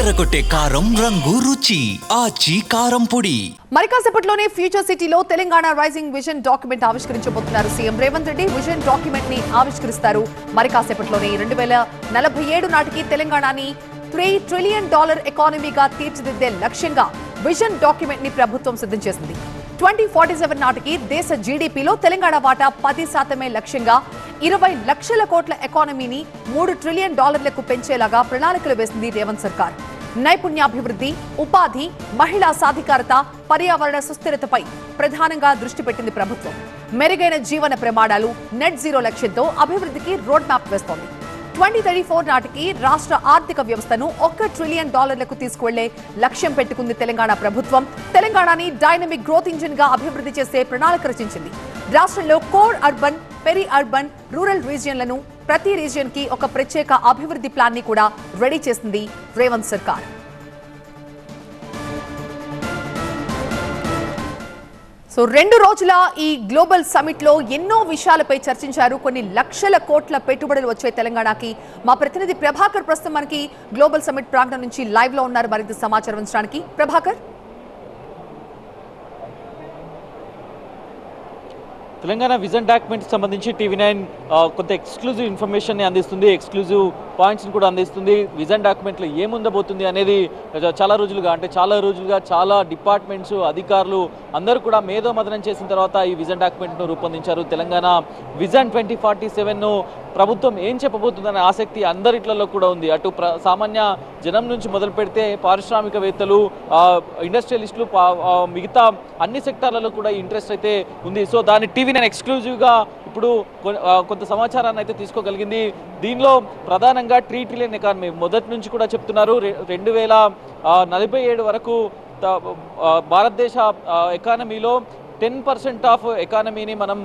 అదరగొట్టే కారం రంగు రుచి ఆచి కారం పొడి. మరి కాసేపట్లోనే ఫ్యూచర్ సిటీలో తెలంగాణ రైజింగ్ విజన్ డాక్యుమెంట్ ఆవిష్కరించబోతున్నారు CM Revanth Reddy. Vision document ని ఆవిష్కరిస్తారు. మరి కాసేపట్లోనే 2047 నాటికి తెలంగాణని $3 ట్రిలియన్ ఎకానమీగా తీర్చిదిద్దే లక్ష్యంగా విజన్ డాక్యుమెంట్ ని ప్రభుత్వం సిద్ధం చేసింది. 2047 నాటికి దేశ జీడీపీలో తెలంగాణ వాటా 10% లక్ష్యంగా 20 లక్షల కోట్ల ఎకానమీని $3 ట్రిలియన్ పెంచేలాగా ప్రణాళికలు వేసింది రేవంత్ సర్కార్. నైపుణ్యాభివృద్ధి, ఉపాధి, మహిళా సాధికారత, పర్యావరణ సుస్థిరతపై ప్రధానంగా దృష్టి పెట్టింది ప్రభుత్వం. మెరుగైన జీవన ప్రమాణాలు, నెట్ జీరో లక్ష్యంతో అభివృద్ధికి రోడ్ మ్యాప్ వేస్తోంది. 2034 నాటికి రాష్ట్ర ఆర్థిక వ్యవస్థను $1 ట్రిలియన్ తీసుకువెళ్లే లక్ష్యం పెట్టుకుంది తెలంగాణ ప్రభుత్వం. తెలంగాణని డైనమిక్ గ్రోత్ ఇంజిన్ గా అభివృద్ధి చేసే ప్రణాళిక రచించింది. రాష్ట్రంలో core urban, peri urban, rural రీజియన్లను ప్రతి రీజియన్ కి ఒక ప్రత్యేక అభివృద్ధి ప్లాన్ ని కూడా రెడీ చేసింది రేవంత్ సర్కార్. సో 2 రోజుల ఈ గ్లోబల్ సమిట్ లో ఎన్నో విషయాలపై చర్చించారు. కొన్ని లక్షల కోట్ల పెట్టుబడులు వచ్చే తెలంగాణకి. మా ప్రతినిధి ప్రభాకర్ ప్రస్తుతం మనకి గ్లోబల్ సమిట్ ప్రాంగణం నుంచి లైవ్ లో ఉన్నారు మరింత సమాచారం అందించడానికి. ప్రభాకర్, తెలంగాణ విజన్ డాక్యుమెంట్కి సంబంధించి టీవీ9 కొంత ఎక్స్క్లూజివ్ ఇన్ఫర్మేషన్ అందిస్తుంది, ఎక్స్క్లూజివ్ పాయింట్స్ని కూడా అందిస్తుంది. విజన్ డాక్యుమెంట్లో ఏముందబోతుంది అనేది చాలా రోజులుగా చాలా డిపార్ట్మెంట్స్, అధికారులు అందరూ కూడా మేధోమథనం చేసిన తర్వాత ఈ విజన్ డాక్యుమెంట్ను రూపొందించారు. తెలంగాణ విజన్ 2047ను ప్రభుత్వం ఏం చెప్పబోతుందనే ఆసక్తి అందరిట్లలో కూడా ఉంది. అటు సామాన్య జనం నుంచి మొదలు పెడితే పారిశ్రామికవేత్తలు, ఇండస్ట్రియలిస్టులు, మిగతా అన్ని సెక్టార్లలో కూడా ఇంట్రెస్ట్ అయితే ఉంది. సో దాని టీవీ9 ఎక్స్క్లూజివ్గా ఇప్పుడు కొంత సమాచారాన్ని అయితే తీసుకోగలిగింది. దీనిలో ప్రధానంగా $3 ట్రిలియన్ ఎకానమీ మొదటి నుంచి కూడా చెప్తున్నారు. 2047 వరకు భారతదేశ ఎకానమీలో 10% ఆఫ్ ఎకానమీని మనం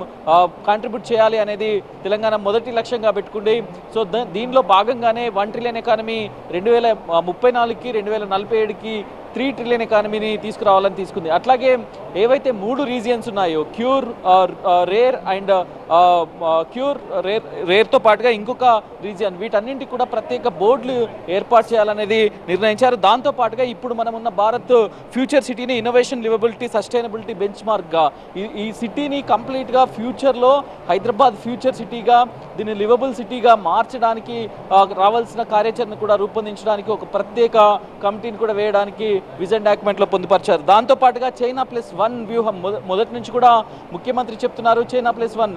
కాంట్రిబ్యూట్ చేయాలి అనేది తెలంగాణ మొదటి లక్ష్యంగా పెట్టుకుంది. సో దీనిలో భాగంగానే $1 ట్రిలియన్ ఎకానమీ 2034కి 2047కి $3 ట్రిలియన్ ఎకానమీని తీసుకురావాలని తీసుకుంది. అట్లాగే ఏవైతే 3 రీజియన్స్ ఉన్నాయో, క్యూర్, రేర్ అండ్ రేర్తో పాటుగా ఇంకొక రీజియన్, వీటన్నింటికి కూడా ప్రత్యేక బోర్డులు ఏర్పాటు చేయాలనేది నిర్ణయించారు. దాంతో పాటుగా ఇప్పుడు మనం ఉన్న భారత్ ఫ్యూచర్ సిటీని ఇన్నోవేషన్, లివబిలిటీ, సస్టైనబిలిటీ బెంచ్ మార్క్గా ఈ సిటీని కంప్లీట్గా ఫ్యూచర్లో హైదరాబాద్ ఫ్యూచర్ సిటీగా, దీన్ని లివబుల్ సిటీగా మార్చడానికి రావాల్సిన కార్యాచరణ కూడా రూపొందించడానికి ఒక ప్రత్యేక కమిటీని కూడా వేయడానికి విజన్ డాక్యుమెంట్లో పొందుపరిచారు. దాంతోపాటుగా చైనా +1 వ్యూహం మొదటి నుంచి కూడా ముఖ్యమంత్రి చెప్తున్నారు. చైనా +1,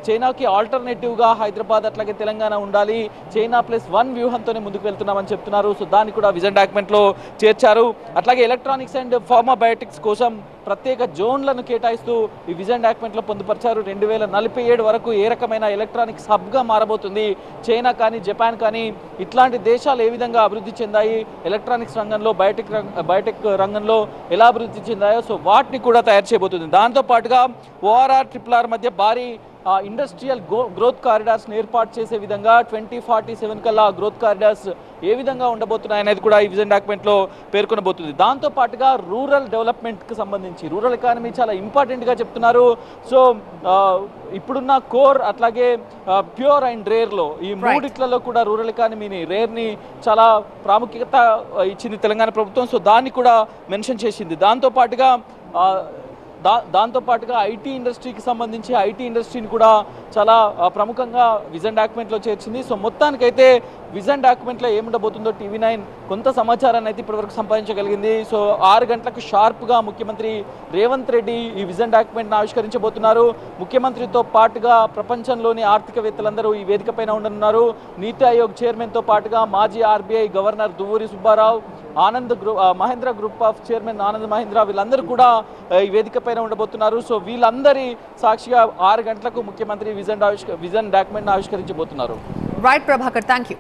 చైనాకి ఆల్టర్నేటివ్గా హైదరాబాద్ అట్లాగే తెలంగాణ ఉండాలి, చైనా +1 వ్యూహంతోనే ముందుకు వెళ్తున్నామని చెప్తున్నారు. సో దాన్ని కూడా విజన్ డాక్యుమెంట్లో చేర్చారు. అట్లాగే ఎలక్ట్రానిక్స్ అండ్ ఫార్మాబయోటిక్స్ కోసం ప్రత్యేక జోన్లను కేటాయిస్తూ ఈ విజన్ డాక్యుమెంట్లో పొందుపరిచారు. 2047 వరకు ఏ రకమైన ఎలక్ట్రానిక్స్ హబ్గా మారబోతుంది, చైనా కానీ జపాన్ కానీ ఇట్లాంటి దేశాలు ఏ విధంగా అభివృద్ధి చెందాయి, ఎలక్ట్రానిక్స్ రంగంలో, బయోటెక్ రంగంలో ఎలా అభివృద్ధి చెందాయో సో వాటిని కూడా తయారు చేయబోతుంది. దాంతోపాటుగా ORR, RRR మధ్య భారీ ఇండస్ట్రియల్ గ్రోత్ కారిడార్స్ని ఏర్పాటు చేసే విధంగా 2047 కల్లా గ్రోత్ కారిడార్స్ ఏ విధంగా ఉండబోతున్నాయి అనేది కూడా ఈ విజన్ డాక్యుమెంట్లో పేర్కొనబోతుంది. దాంతోపాటుగా రూరల్ డెవలప్మెంట్కి సంబంధించి రూరల్ ఎకానమీ చాలా ఇంపార్టెంట్గా చెప్తున్నారు. సో ఇప్పుడున్న కోర్ అట్లాగే ప్యూర్ అండ్ రేర్లో ఈ మూడిట్లలో కూడా రూరల్ ఎకానమీని, రేర్ని చాలా ప్రాముఖ్యత ఇచ్చింది తెలంగాణ ప్రభుత్వం. సో దాన్ని కూడా మెన్షన్ చేసింది. దాంతోపాటుగా ఐటీ ఇండస్ట్రీకి సంబంధించి ఐటీ ఇండస్ట్రీని కూడా చాలా ప్రముఖంగా విజన్ డాక్యుమెంట్లో చేర్చింది. సో మొత్తానికైతే విజన్ డాక్యుమెంట్లో ఏముండబోతుందో టీవీ9 కొంత సమాచారాన్ని అయితే ఇప్పటివరకు సంపాదించగలిగింది. సో 6 గంటలకు షార్ప్గా ముఖ్యమంత్రి రేవంత్ రెడ్డి ఈ విజన్ డాక్యుమెంట్ను ఆవిష్కరించబోతున్నారు. ముఖ్యమంత్రితో పాటుగా ప్రపంచంలోని ఆర్థికవేత్తలందరూ ఈ వేదికపైన ఉండనున్నారు. నీతి ఆయోగ్ చైర్మన్తో పాటుగా మాజీ RBI governor Duvvuri Subbarao, Mahindra group of chairman Anand Mahindra, వీళ్ళందరూ కూడా ఈ వేదికపైన ఉండబోతున్నారు. సో వీళ్ళందరి సాక్షిగా 6 గంటలకు ముఖ్యమంత్రి విజన్ డాక్యుమెంట్ను ఆవిష్కరించబోతున్నారు. Right Prabhakar, thank you.